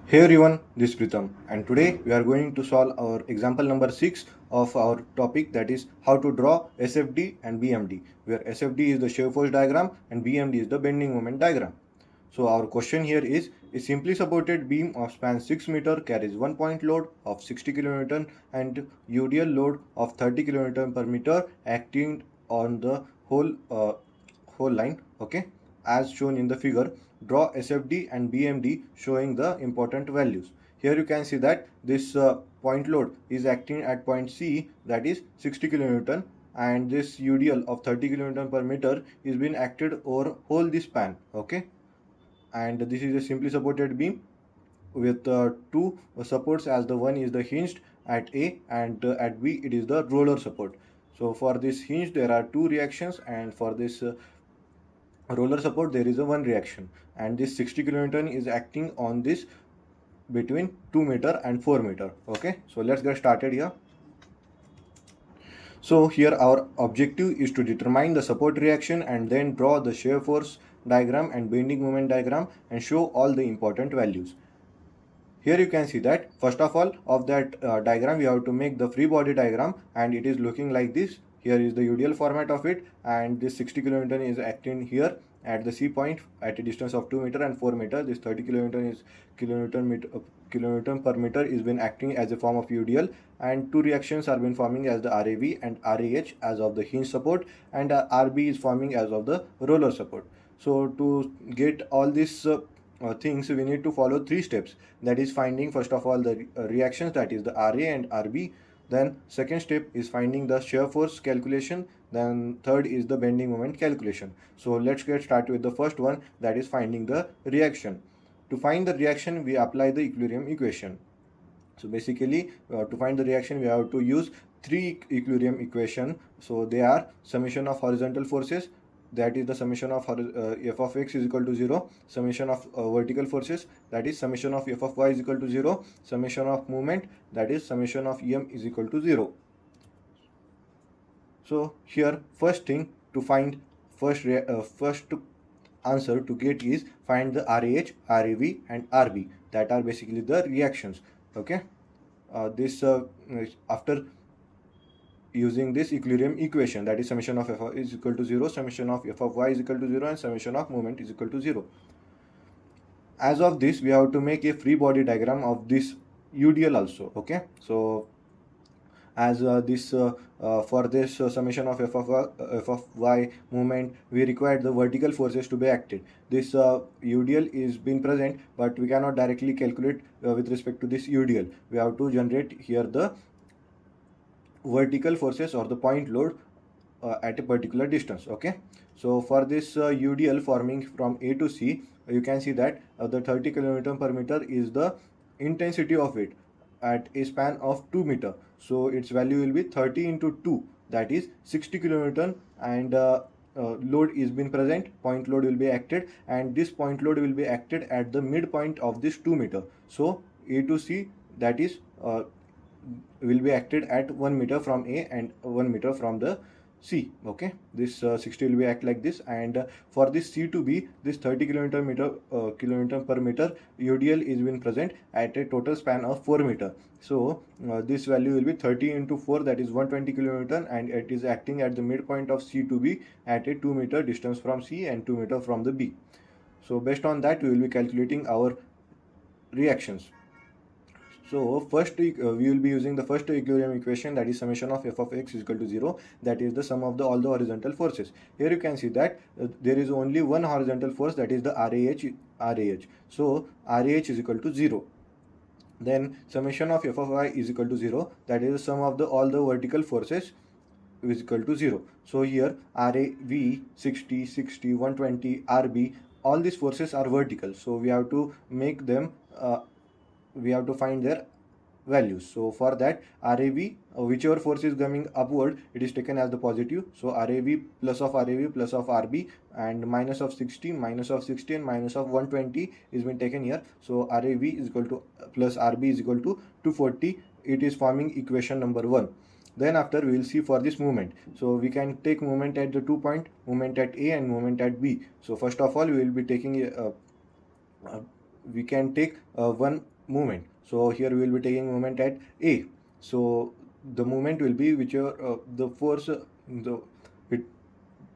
Hey everyone, this is Pritam, and today we are going to solve our example number 6 of our topic, that is how to draw SFD and BMD, where SFD is the shear force diagram and BMD is the bending moment diagram. So our question here is, a simply supported beam of span 6 meter carries 1 point load of 60 kN and UDL load of 30 kN per meter acting on the whole line, okay, as shown in the figure. Draw SFD and BMD showing the important values. Here you can see that this point load is acting at point C, that is 60 kN, and this UDL of 30 kN per meter is being acted over whole this span, okay. And this is a simply supported beam with two supports, as the one is the hinged at A and at B it is the roller support. So for this hinge there are two reactions, and for this roller support there is a one reaction, and this 60 kN is acting on this between 2 meter and 4 meter. Okay, so let's get started here. So here our objective is to determine the support reaction and then draw the shear force diagram and bending moment diagram and show all the important values. Here you can see that first of all of that diagram we have to make the free body diagram, and it is looking like this. Here is the UDL format of it, and this 60 kN is acting here at the C point at a distance of 2 meter and 4 meter. This 30 kN is kilonewton per meter is been acting as a form of UDL, and two reactions are been forming as the RAV and RAH as of the hinge support, and RB is forming as of the roller support. So to get all this things, we need to follow three steps. That is finding first of all the reactions, that is the RA and RB. Then second step is finding the shear force calculation. Then third is the bending moment calculation. So let's get started with the first one, that is finding the reaction. To find the reaction we apply the equilibrium equation. So basically to find the reaction we have to use three equilibrium equation. So they are summation of horizontal forces, that is the summation of f of x is equal to 0, summation of vertical forces, that is summation of f of y is equal to 0, summation of movement, that is summation of em is equal to 0. So here first thing to find, first answer to get is find the RAH, RAV and RB, that are basically the reactions. Okay, after using this equilibrium equation, that is summation of f is equal to 0, summation of f of y is equal to 0 and summation of movement is equal to 0. As of this we have to make a free body diagram of this UDL also. Okay, so as for this summation of f of y movement, we require the vertical forces to be acted. This UDL is being present, but we cannot directly calculate with respect to this UDL. We have to generate here the vertical forces or the point load at a particular distance. Okay, so for this UDL forming from A to C, you can see that the 30 kN per meter is the intensity of it at a span of 2 meter. So its value will be 30 into 2, that is 60 kN, and load is been present, point load will be acted, and this point load will be acted at the midpoint of this 2 meter. So A to C, that is will be acted at 1 meter from A and 1 meter from the C. Okay, this 60 will be act like this, and for this C to B, this 30 kN per meter UDL is been present at a total span of 4 meter. So this value will be 30 into 4, that is 120 kN, and it is acting at the midpoint of C to B at a 2 meter distance from C and 2 meter from the B. So based on that we will be calculating our reactions. So first we will be using the first equilibrium equation, that is summation of f of x is equal to 0, that is the sum of all the horizontal forces. Here you can see that there is only one horizontal force, that is the RAH. So RAH is equal to 0. Then summation of f of y is equal to 0, that is the sum of all the vertical forces is equal to 0. So here RAV 60, 60, 120, RB, all these forces are vertical. So we have to make them we have to find their values. So for that RAV, whichever force is coming upward, it is taken as the positive. So RAV plus of RB, and minus of 60 and minus of 120 is been taken here. So RAV is equal to plus RB is equal to 240. It is forming equation number 1. Then after we will see for this movement. So we can take movement at the 2 point, movement at A and movement at B. So first of all we will be taking we can take one movement. So here we will be taking moment at A. So the moment will be whichever the force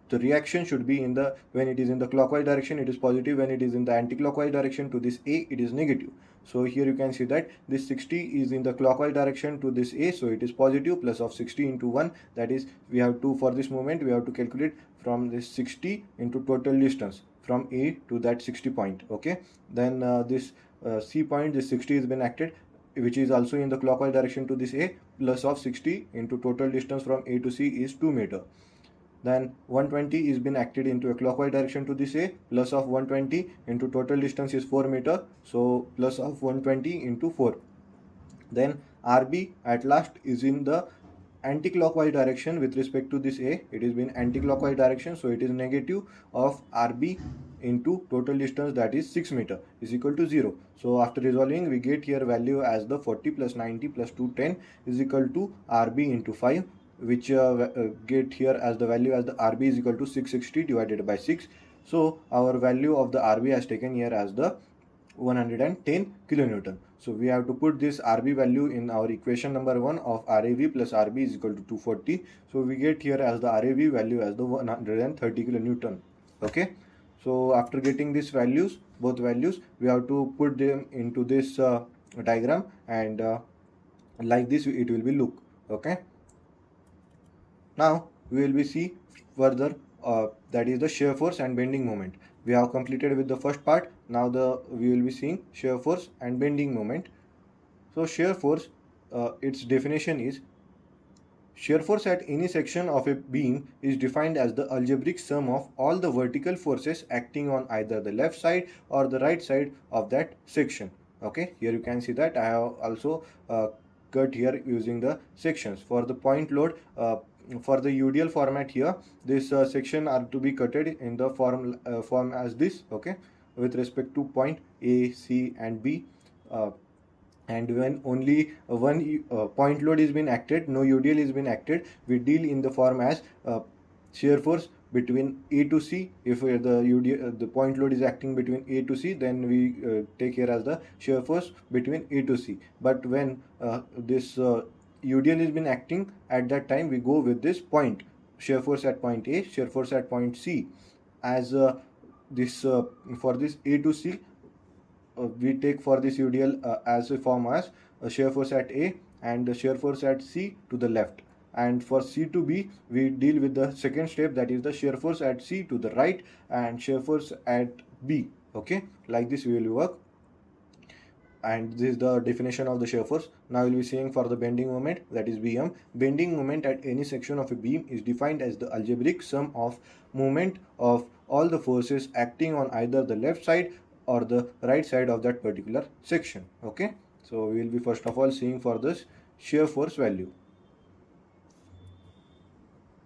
the reaction should be in the, when it is in the clockwise direction it is positive, when it is in the anti-clockwise direction to this A it is negative. So here you can see that this 60 is in the clockwise direction to this A, so it is positive, plus of 60 into 1, that is we have to, for this moment we have to calculate from this 60 into total distance from A to that 60 point. Okay, then this C point, this 60 has been acted, which is also in the clockwise direction to this A, plus of 60 into total distance from A to C is 2 meter. Then 120 is been acted into a clockwise direction to this A, plus of 120 into total distance is 4 meter, so plus of 120 into 4. Then RB at last is in the anti-clockwise direction with respect to this A, it is been anti-clockwise direction, so it is negative of RB into total distance, that is 6 meter, is equal to 0. So after resolving we get here value as the 40 plus 90 plus 210 is equal to RB into 5, which get here as the value as the RB is equal to 660 divided by 6. So our value of the RB has taken here as the 110 kilonewton. So we have to put this RB value in our equation number 1 of RAV plus RB is equal to 240. So we get here as the RAV value as the 130 kilonewton. Okay, so after getting these values, both values, we have to put them into this diagram, and like this it will be look. Okay, now we will be see further, that is the shear force and bending moment. We have completed with the first part. Now we will be seeing shear force and bending moment. So shear force, its definition is: shear force at any section of a beam is defined as the algebraic sum of all the vertical forces acting on either the left side or the right side of that section. Okay, here you can see that I have also cut here using the sections. For the point load, for the UDL format here, this section are to be cutted in the form as this. Okay, with respect to point A, C and B, and when only one point load is been acted, no UDL is been acted, we deal in the form as shear force between A to C. If the point load is acting between A to C, then we take here as the shear force between A to C. But when this UDL has been acting, at that time we go with this point shear force at point A, shear force at point C, as this for this A to C we take for this UDL as a form as shear force at A and shear force at C to the left, and for C to B we deal with the second step, that is the shear force at C to the right and shear force at B. Okay, like this we will work, and this is the definition of the shear force. Now we'll be seeing for the bending moment, that is BM. Bending moment at any section of a beam is defined as the algebraic sum of moment of all the forces acting on either the left side or the right side of that particular section. Okay, so we will be first of all seeing for this shear force value.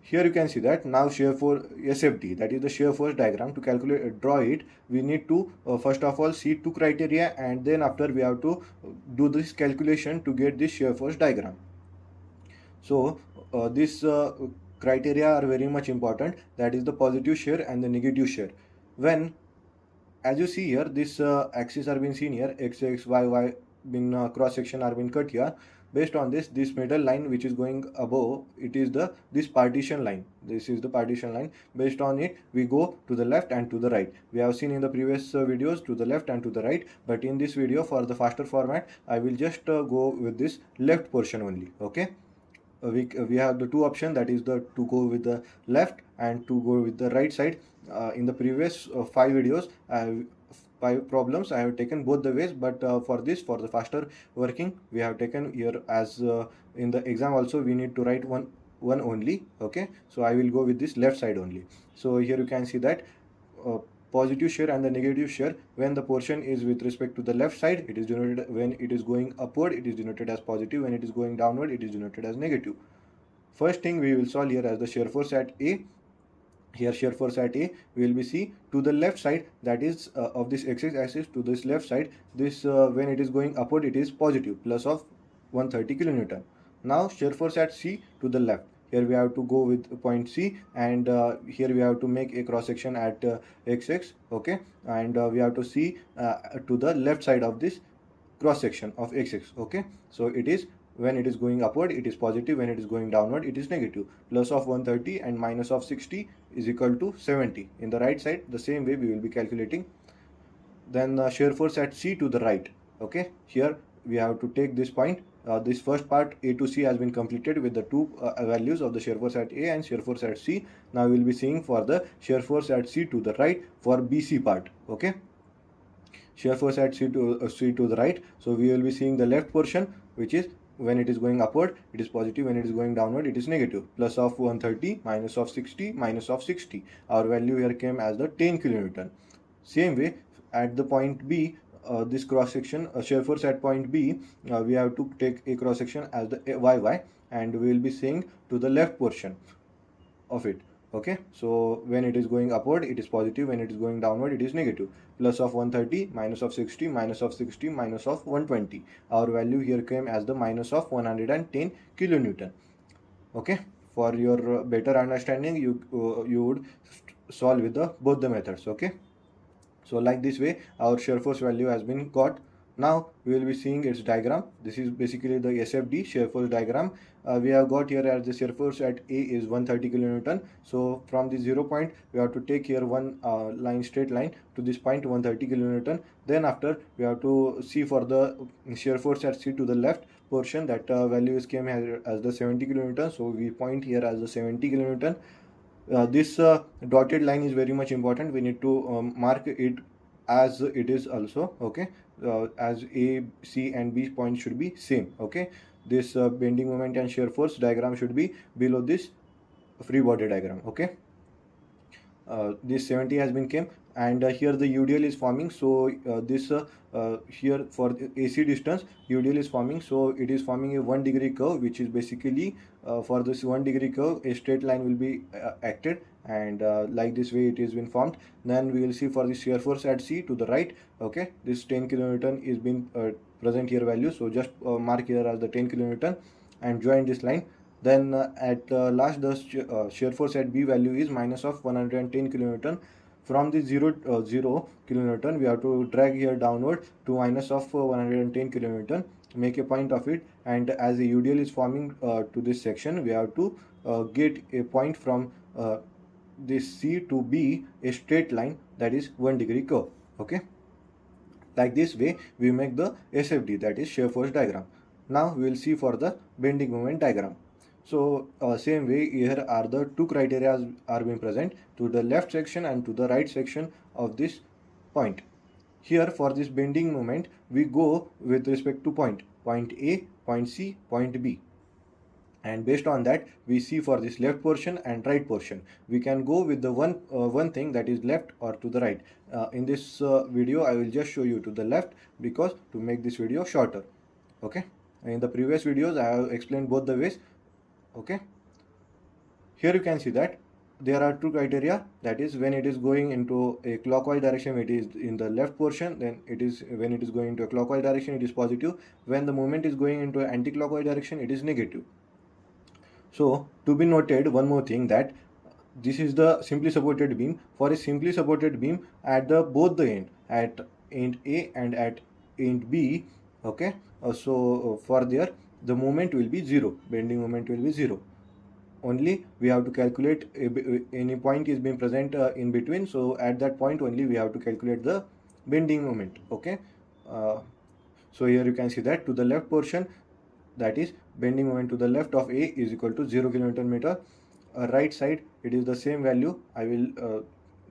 Here you can see that now shear force SFD, that is the shear force diagram. To calculate, draw it, we need to first of all see two criteria, and then after we have to do this calculation to get this shear force diagram. So this criteria are very much important, that is the positive shear and the negative shear. When, as you see here, this axis are being seen here, x, y been cross section are been cut here. Based on this middle line which is going above, it is this partition line. This is the partition line. Based on it we go to the left and to the right. We have seen in the previous videos to the left and to the right, but in this video for the faster format I will just go with this left portion only. Okay, we have the two options, that is to go with the left and to go with the right side. In the previous 5 videos, 5 problems I have taken both the ways, but for the faster working we have taken here as in the exam also we need to write one only. Okay, so I will go with this left side only. So here you can see that positive shear and the negative shear, when the portion is with respect to the left side, it is denoted, when it is going upward it is denoted as positive, when it is going downward it is denoted as negative. First thing we will solve here as the shear force at A. Here shear force at A, we will be see to the left side, that is of this x-axis to this left side, this when it is going upward it is positive, plus of 130 kilonewton. Now shear force at C to the left, here we have to go with point C, and here we have to make a cross section at XX. Okay, and we have to see to the left side of this cross section of x-axis. Okay, so it is when it is going upward it is positive, when it is going downward it is negative. Plus of 130 and minus of 60 is equal to 70. In the right side, the same way we will be calculating. Then shear force at C to the right. Okay, here we have to take this point. This first part A to C has been completed with the two values of the shear force at A and shear force at C. Now we will be seeing for the shear force at C to the right for BC part. Okay, shear force at C to the right. So we will be seeing the left portion, which is when it is going upward it is positive, when it is going downward it is negative. Plus of 130 minus of 60 minus of 60. Our value here came as the 10 kilonewton. Same way at the point B, this cross section shear force at point B, we have to take a cross section as the YY, and we will be seeing to the left portion of it. Okay, so when it is going upward it is positive, when it is going downward it is negative. Plus of 130 minus of 60 minus of 60 minus of 120. Our value here came as the minus of 110 kilonewton. Okay, for your better understanding you would solve with both the methods. Okay, so like this way our shear force value has been got. Now we will be seeing its diagram. This is basically the SFD shear force diagram. We have got here as the shear force at A is 130 kilonewton. So from the 0 point we have to take here one straight line to this point 130 kilonewton. Then after we have to see for the shear force at C to the left portion, that value is came as the 70 kilonewton. So we point here as the 70 kilonewton. This dotted line is very much important. We need to mark it as it is also. Okay, as A, C and B points should be same. Okay, this bending moment and shear force diagram should be below this free body diagram. Okay, this 70 has been came, and here the UDL is forming. So this here for the AC distance UDL is forming. So it is forming a 1 degree curve, which is basically for this 1 degree curve a straight line will be acted, and like this way it has been formed. Then we will see for the shear force at C to the right. Okay, this 10 kilonewton is been present here value. So just mark here as the 10 kilonewton and join this line. Then at last the shear force at B value is minus of 110 kilonewton. From the 0 kilonewton we have to drag here downward to minus of 110 kilonewton, make a point of it, and as the UDL is forming to this section, we have to get a point from this C to B, a straight line, that is 1 degree curve. Okay, like this way we make the SFD, that is shear force diagram. Now we will see for the bending moment diagram. So same way here are the two criteria are being present to the left section and to the right section of this point. Here for this bending moment we go with respect to point A, point C, point B, and based on that we see for this left portion and right portion. We can go with the one thing, that is left or to the right. In this video I will just show you to the left, because to make this video shorter. Okay, in the previous videos I have explained both the ways. Okay, here you can see that there are two criteria, that is when it is going into a clockwise direction it is in the left portion, then it is when it is going into a clockwise direction it is positive, when the movement is going into an anti-clockwise direction it is negative. So to be noted one more thing, that this is the simply supported beam. For a simply supported beam at the both the end, at end A and at end B, okay, so for there the moment will be 0, bending moment will be 0. Only we have to calculate any point is being present in between, so at that point only we have to calculate the bending moment. Okay, so here you can see that to the left portion, that is bending moment to the left of A is equal to 0 kilonewton meter. Right side it is the same value. I will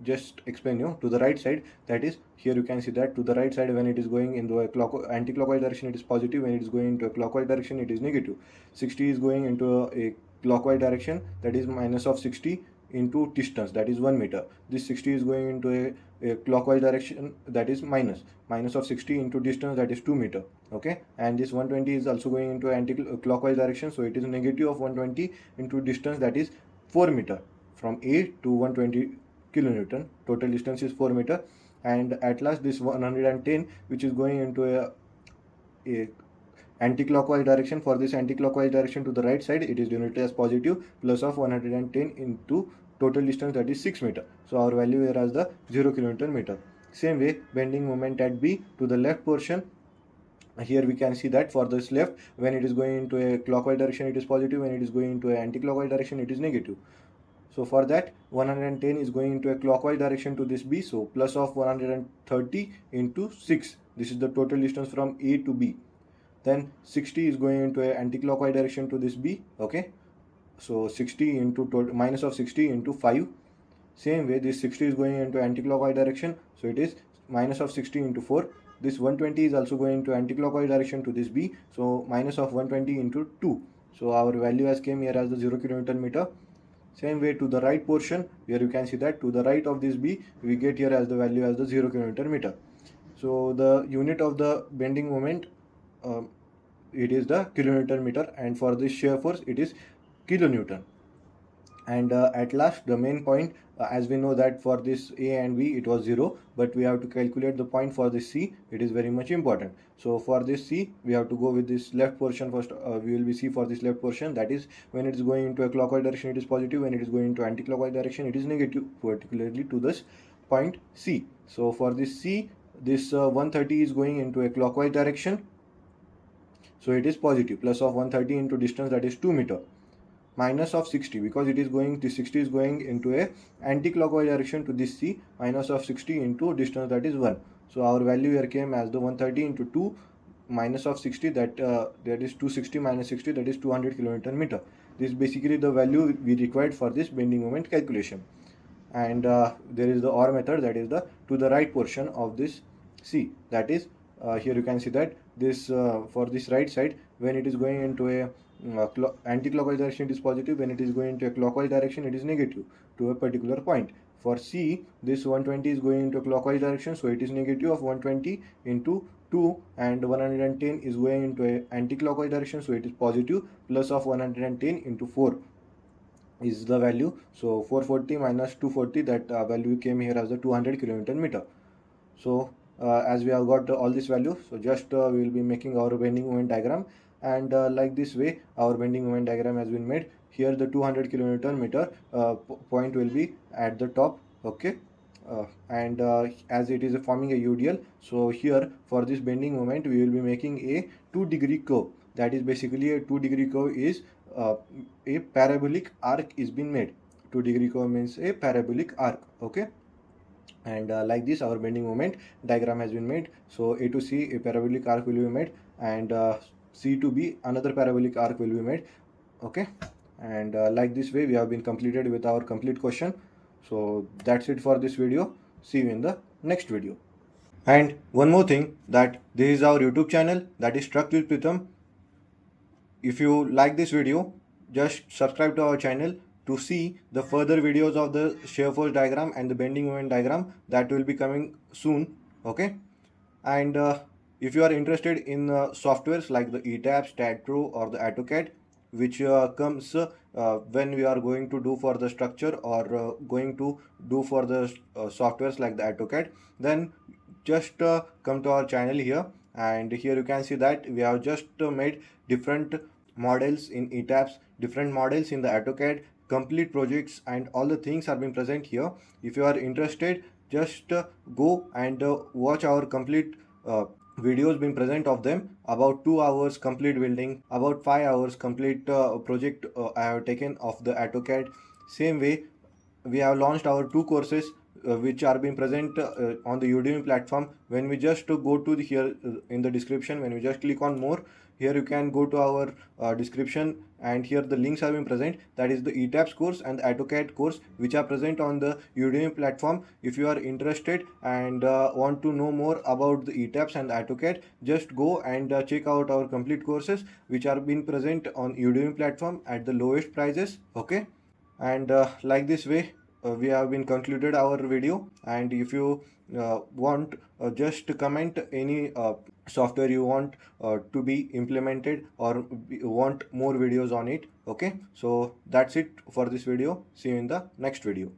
just explain you to the right side, that is here you can see that to the right side when it is going into a anti-clockwise direction it is positive, when it is going into a clockwise direction it is negative. 60 is going into a clockwise direction, that is minus of 60 into distance, that is 1 meter. This 60 is going into a clockwise direction, that is minus of 60 into distance, that is 2 meter. Okay, and this 120 is also going into anti-clockwise direction, so it is negative of 120 into distance, that is 4 meter. From A to 120 kilonewton, total distance is 4 meter. And at last this 110 which is going into a anti-clockwise direction, for this anti-clockwise direction to the right side it is denoted as positive, plus of 110 into total distance, that is 6 meter. So our value here as the 0 kilonewton meter. Same way bending moment at B to the left portion, Here we can see that for this left, when it is going into a clockwise direction it is positive, when it is going into an anti-clockwise direction it is negative. So for that 110 is going into a clockwise direction to this B, so plus of 130 into 6, this is the total distance from A to B. Then 60 is going into a anti-clockwise direction to this B, okay, so 60 into minus of 60 into 5. Same way this 60 is going into anti-clockwise direction, so it is minus of 60 into 4. This 120 is also going to anti-clockwise direction to this B, so minus of 120 into 2. So our value has came here as the 0 kilonewton meter. Same way to the right portion, here you can see that to the right of this B, we get here as the value as the 0 kilonewton meter. So the unit of the bending moment, it is the kilonewton meter, and for this shear force it is kilonewton. And at last the main point, as we know that for this A and B it was 0, but we have to calculate the point for this C. It is very much important. So for this C we have to go with this left portion first. We will be see for this left portion, that is when it is going into a clockwise direction it is positive, when it is going into anti-clockwise direction it is negative, particularly to this point C. So for this C, this 130 is going into a clockwise direction, so it is positive, plus of 130 into distance, that is 2 meter, minus of 60, because it is going, this 60 is going into a anti-clockwise direction to this C, minus of 60 into distance, that is 1. So our value here came as the 130 into 2 minus of 60, that is 260 minus 60, that is 200 kilonewton meter. This is basically the value we required for this bending moment calculation. And there is the OR method, that is the to the right portion of this C, that is here you can see that this for this right side, when it is going into a anti-clockwise direction it is positive, when it is going into a clockwise direction it is negative to a particular point. For C, this 120 is going into a clockwise direction, so it is negative of 120 into 2, and 110 is going into a anti-clockwise direction, so it is positive, plus of 110 into 4 is the value. So 440 minus 240, that value came here as the 200 kilonewton meter. So as we have got all this value, so just we will be making our bending moment diagram, and like this way our bending moment diagram has been made. Here the 200 kilonewton meter point will be at the top, okay, and as it is forming a UDL, so here for this bending moment we will be making a 2-degree curve. That is basically a 2-degree curve is a parabolic arc is being made. 2-degree curve means a parabolic arc, okay. And like this our bending moment diagram has been made. So A to C a parabolic arc will be made, and C to B another parabolic arc will be made, okay. And like this way we have been completed with our complete question. So that's it for this video. See you in the next video. And one more thing, that this is our YouTube channel, that is StructWithPritam. If you like this video, just subscribe to our channel to see the further videos of the shear force diagram and the bending moment diagram that will be coming soon, okay. And if you are interested in softwares like the ETABS, StatPro or the AutoCAD, which comes when we are going to do for the structure or going to do for the softwares like the AutoCAD, then just come to our channel here, and here you can see that we have just made different models in ETABS, different models in the AutoCAD, complete projects, and all the things are being present here. If you are interested, just go and watch our complete videos being present of them. About 2 hours complete building, about 5 hours complete project I have taken of the AutoCAD. Same way we have launched our 2 courses which are being present on the Udemy platform. When we just go to here in the description, when we just click on more, here you can go to our description, and here the links are being present. That is the ETABS course and the AutoCAD course, which are present on the Udemy platform. If you are interested and want to know more about the ETABS and the AutoCAD, just go and check out our complete courses which are being present on Udemy platform at the lowest prices, okay. And like this way we have been concluded our video. And if you want, just comment any software you want to be implemented, or want more videos on it, okay. So that's it for this video. See you in the next video.